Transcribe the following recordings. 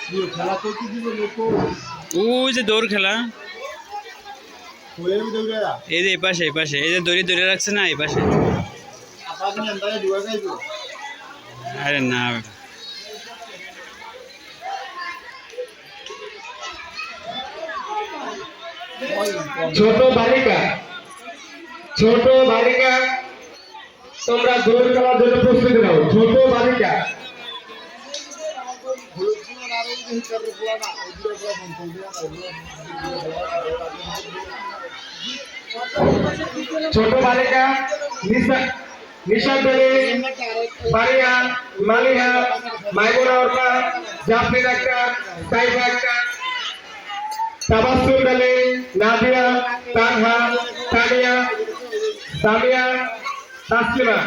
খেলা তো কি দিবে লোক ওই যে দৌড় খেলা এই যে এই পাশে এই যে দড়ি ধরে রাখছে না এই পাশে আরে না ছোট বালিকা তোমরা দৌড় খেলার জন্য প্রস্তুতি নাও। ছোট বালিকা নিশাদ আলী, বারিয়া, মালিহা, মাইমুনা ওরফা, জাফরিন আক্তার, সাইফা আক্তার, তাবাসসুম আলী, নাদিয়া, তানহা, তানিয়া, সামিয়া, তাসলিমা।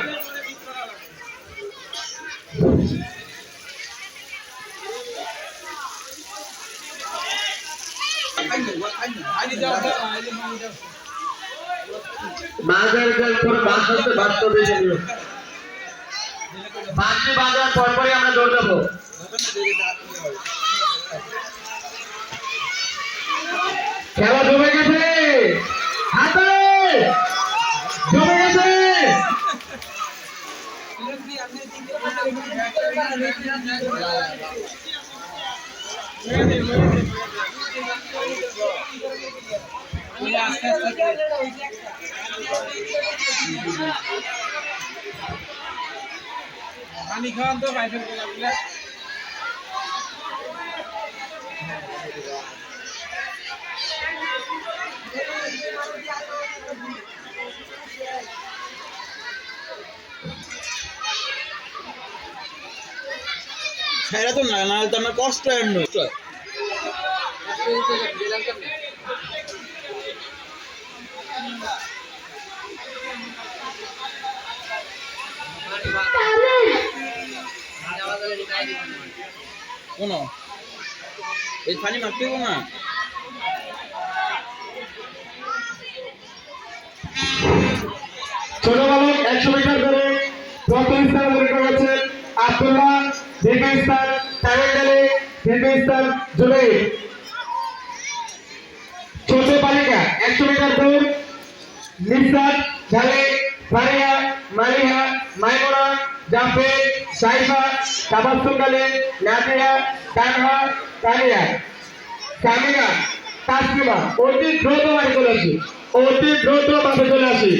বাজার পরপরই আমরা দৌড় দেবো। খেলা জমে গেছে, হাতে জমে গেছে। পানি খাওয়ান তো বাইরে ছাইরা তো না নাহলে তো আমার কষ্ট এমনি কোন এই পানি মারতে না ছোট বালক 100 মিটার ধরে প্রথম স্থান অধিকার করেছেন আব্দুল্লাহ, দ্বিতীয় স্থান তামিম আলী, তৃতীয় স্থান জুনাইদ। ছোট বালিকা 100 মিটার দৌড় নিসাদ, ঝালে, ফারিয়া, মালিহা, মাইমুনা, জাফরিন, সাইফা, তাবাসসুম আলী, নাদিয়া, তানহা, তানিয়া, সামিয়া, তাসলিমা। অতি দ্রুত মাঠে চলে আসি, অতি দ্রুত মাঠে চলে আসি।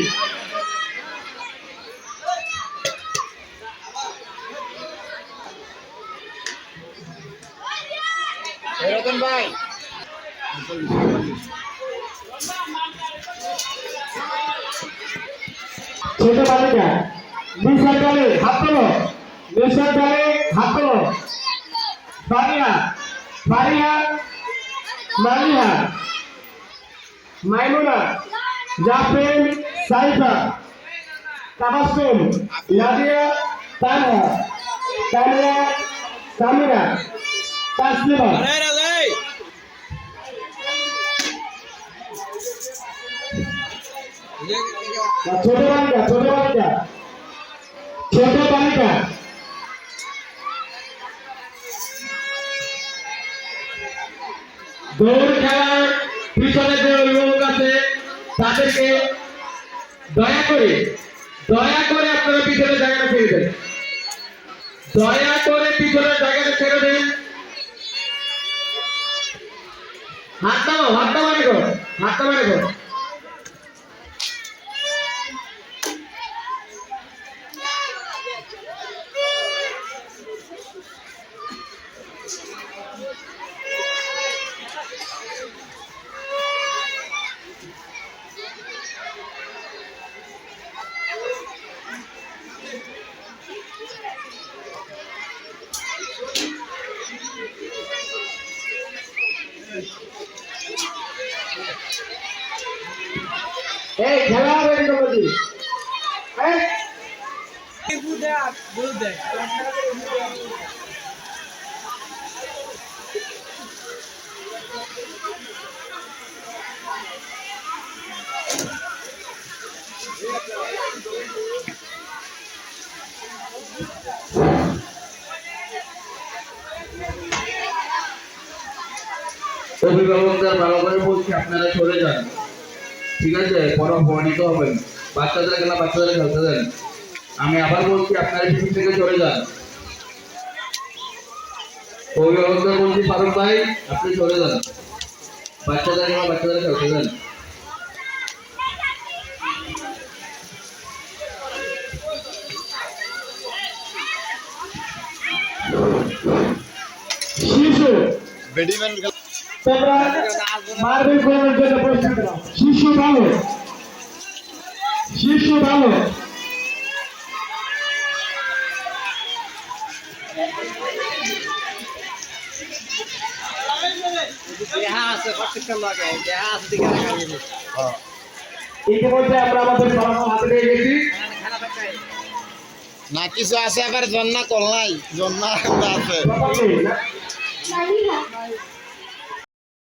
রতন ভাই ছোট বালিকা নিসাদ আলী, হাত তোলো, নিসাদ আলী, হাত তোলো। ফারিয়া, ফারিয়া, মালিহা, মাইমুনা, জাফরিন, সাইফা, তাবাসসুম, নাদিয়া, তানহা, তানিয়া, সামিরা, তাসলিমা। ছোট বালিকা দৌড় খেলার পিছনে যে লোক আছে তাদেরকে দয়া করে আপনারা পিছনে জায়গাটা ছেড়ে দেন, দয়া করে পিছনের জায়গাটা ছেড়ে দেন। হাতটা মানে করো। এই খেলা হবে বলছি। অভিভাবকদের ভালো করে বলছি আপনারা সরে যান, ঠিক আছে? পরে অপমানিত হবেন। বাচ্চাদের খেলা বাচ্চাদের খেলতে দেন। আমি আবার বলছি আপনারা টিফিন থেকে সরে যান। অভিভাবকদের বলছি ফারুক ভাই আপনি সরে যান, বাচ্চাদের খেলা বাচ্চাদের খেলতে দেন। শিশু তোমরা মার্বেল খেলার জন্য প্রস্তুত নাও। শিশু ভালো, শিশু ভালো। ইতিমধ্যে আমরা আমাদের ফলাফল হাতে পেয়ে গেছি। না কিছু আছে আবার জন্না কল নাই জন্না আছে প্রথমে